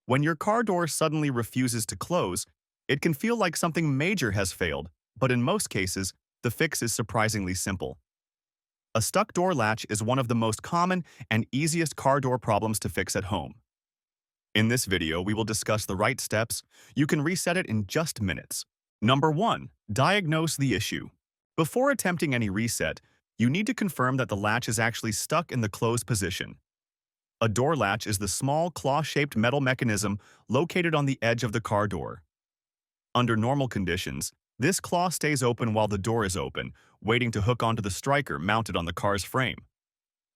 When your car door suddenly refuses to close, it can feel like something major has failed, but in most cases, the fix is surprisingly simple. A stuck door latch is one of the most common and easiest car door problems to fix at home. In this video, we will discuss the right steps. You can reset it in just minutes. Number 1. Diagnose the issue. Before attempting any reset, you need to confirm that the latch is actually stuck in the closed position. A door latch is the small, claw-shaped metal mechanism located on the edge of the car door. Under normal conditions, this claw stays open while the door is open, waiting to hook onto the striker mounted on the car's frame.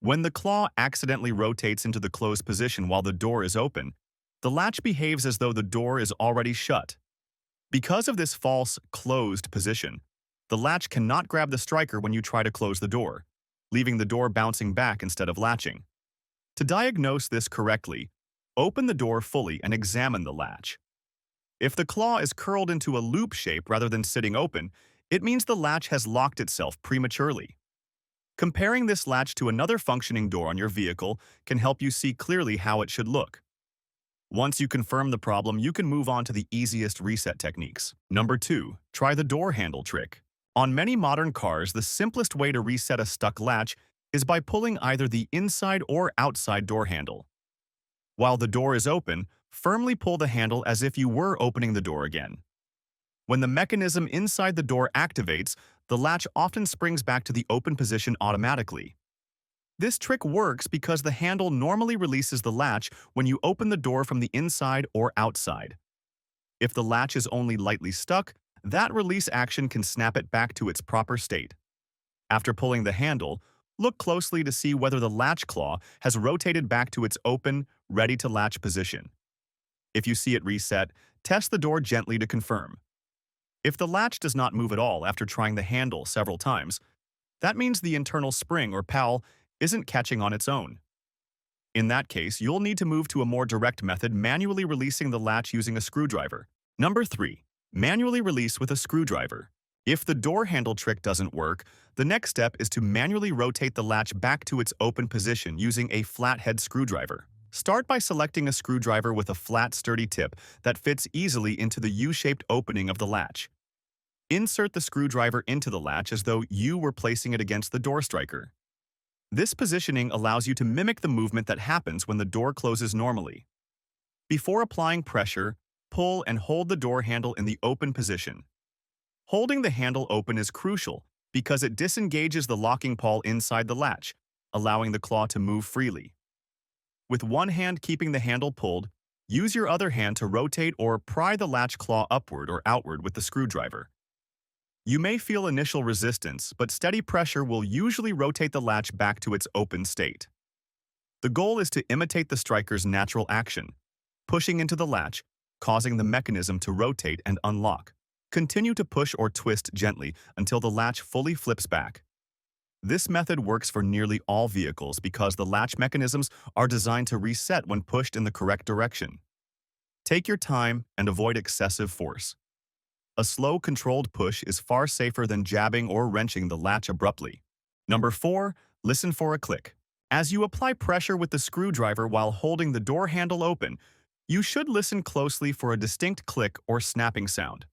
When the claw accidentally rotates into the closed position while the door is open, the latch behaves as though the door is already shut. Because of this false, closed position, the latch cannot grab the striker when you try to close the door, leaving the door bouncing back instead of latching. To diagnose this correctly, open the door fully and examine the latch. If the claw is curled into a loop shape rather than sitting open, it means the latch has locked itself prematurely. Comparing this latch to another functioning door on your vehicle can help you see clearly how it should look. Once you confirm the problem, you can move on to the easiest reset techniques. Number 2. Try the door handle trick. On many modern cars, the simplest way to reset a stuck latch is by pulling either the inside or outside door handle. While the door is open, firmly pull the handle as if you were opening the door again. When the mechanism inside the door activates, the latch often springs back to the open position automatically. This trick works because the handle normally releases the latch when you open the door from the inside or outside. If the latch is only lightly stuck, that release action can snap it back to its proper state. After pulling the handle, look closely to see whether the latch claw has rotated back to its open, ready-to-latch position. If you see it reset, test the door gently to confirm. If the latch does not move at all after trying the handle several times, that means the internal spring or pal isn't catching on its own. In that case, you'll need to move to a more direct method, manually releasing the latch using a screwdriver. Number 3. Manually release with a screwdriver. If the door handle trick doesn't work, the next step is to manually rotate the latch back to its open position using a flathead screwdriver. Start by selecting a screwdriver with a flat, sturdy tip that fits easily into the U-shaped opening of the latch. Insert the screwdriver into the latch as though you were placing it against the door striker. This positioning allows you to mimic the movement that happens when the door closes normally. Before applying pressure, pull and hold the door handle in the open position. Holding the handle open is crucial because it disengages the locking pawl inside the latch, allowing the claw to move freely. With one hand keeping the handle pulled, use your other hand to rotate or pry the latch claw upward or outward with the screwdriver. You may feel initial resistance, but steady pressure will usually rotate the latch back to its open state. The goal is to imitate the striker's natural action, pushing into the latch, causing the mechanism to rotate and unlock. Continue to push or twist gently until the latch fully flips back. This method works for nearly all vehicles because the latch mechanisms are designed to reset when pushed in the correct direction. Take your time and avoid excessive force. A slow, controlled push is far safer than jabbing or wrenching the latch abruptly. Number 4. Listen for a click. As you apply pressure with the screwdriver while holding the door handle open, you should listen closely for a distinct click or snapping sound.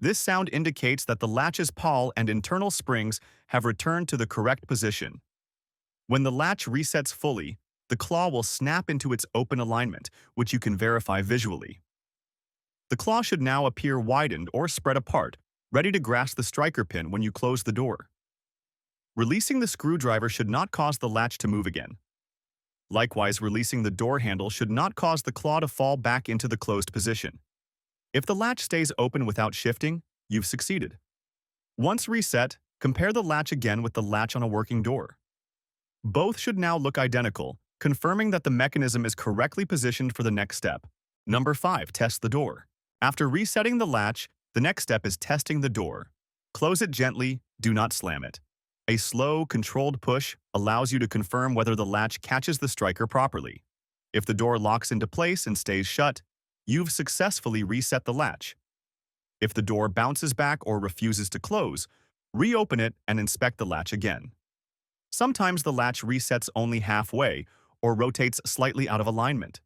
This sound indicates that the latch's pawl and internal springs have returned to the correct position. When the latch resets fully, the claw will snap into its open alignment, which you can verify visually. The claw should now appear widened or spread apart, ready to grasp the striker pin when you close the door. Releasing the screwdriver should not cause the latch to move again. Likewise, releasing the door handle should not cause the claw to fall back into the closed position. If the latch stays open without shifting, you've succeeded. Once reset, compare the latch again with the latch on a working door. Both should now look identical, confirming that the mechanism is correctly positioned for the next step. Number 5. Test the door. After resetting the latch, the next step is testing the door. Close it gently, do not slam it. A slow, controlled push allows you to confirm whether the latch catches the striker properly. If the door locks into place and stays shut, you've successfully reset the latch. If the door bounces back or refuses to close, reopen it and inspect the latch again. Sometimes the latch resets only halfway or rotates slightly out of alignment.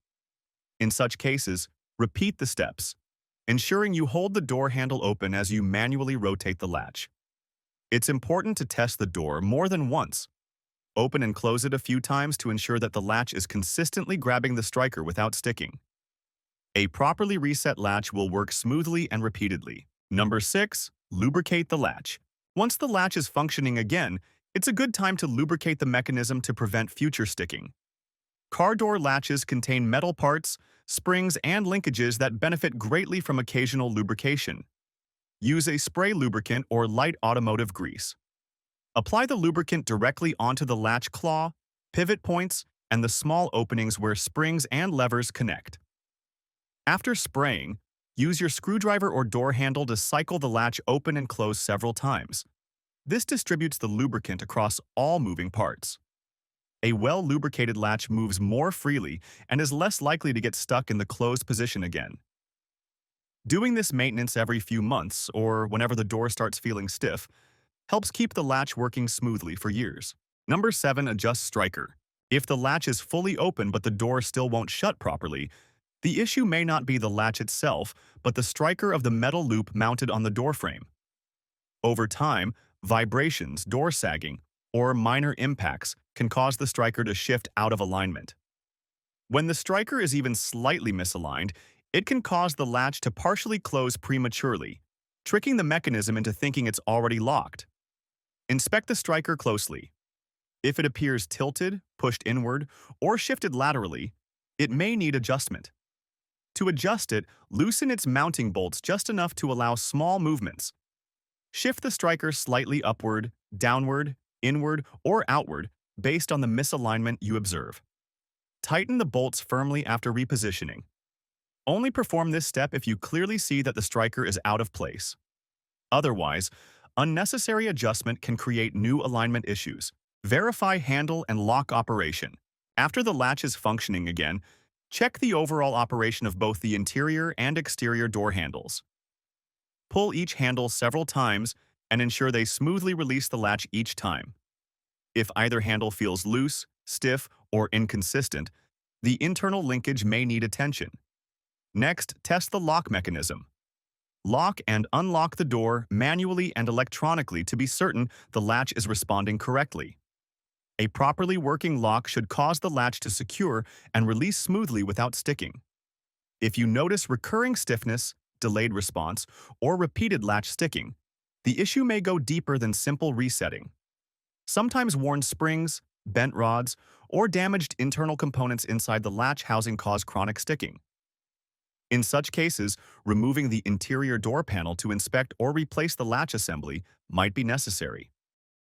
In such cases, repeat the steps, ensuring you hold the door handle open as you manually rotate the latch. It's important to test the door more than once. Open and close it a few times to ensure that the latch is consistently grabbing the striker without sticking. A properly reset latch will work smoothly and repeatedly. Number 6. Lubricate the latch. Once the latch is functioning again, it's a good time to lubricate the mechanism to prevent future sticking. Car door latches contain metal parts, springs, and linkages that benefit greatly from occasional lubrication. Use a spray lubricant or light automotive grease. Apply the lubricant directly onto the latch claw, pivot points, and the small openings where springs and levers connect. After spraying, use your screwdriver or door handle to cycle the latch open and close several times. This distributes the lubricant across all moving parts. A well-lubricated latch moves more freely and is less likely to get stuck in the closed position again. Doing this maintenance every few months, or whenever the door starts feeling stiff, helps keep the latch working smoothly for years. Number 7. Adjust striker. If the latch is fully open but the door still won't shut properly, the issue may not be the latch itself, but the striker of the metal loop mounted on the door frame. Over time, vibrations, door sagging, or minor impacts can cause the striker to shift out of alignment. When the striker is even slightly misaligned, it can cause the latch to partially close prematurely, tricking the mechanism into thinking it's already locked. Inspect the striker closely. If it appears tilted, pushed inward, or shifted laterally, it may need adjustment. To adjust it, loosen its mounting bolts just enough to allow small movements. Shift the striker slightly upward, downward, inward, or outward based on the misalignment you observe. Tighten the bolts firmly after repositioning. Only perform this step if you clearly see that the striker is out of place. Otherwise, unnecessary adjustment can create new alignment issues. Verify handle and lock operation. After the latch is functioning again, check the overall operation of both the interior and exterior door handles. Pull each handle several times and ensure they smoothly release the latch each time. If either handle feels loose, stiff, or inconsistent, the internal linkage may need attention. Next, test the lock mechanism. Lock and unlock the door manually and electronically to be certain the latch is responding correctly. A properly working lock should cause the latch to secure and release smoothly without sticking. If you notice recurring stiffness, delayed response, or repeated latch sticking, the issue may go deeper than simple resetting. Sometimes worn springs, bent rods, or damaged internal components inside the latch housing cause chronic sticking. In such cases, removing the interior door panel to inspect or replace the latch assembly might be necessary.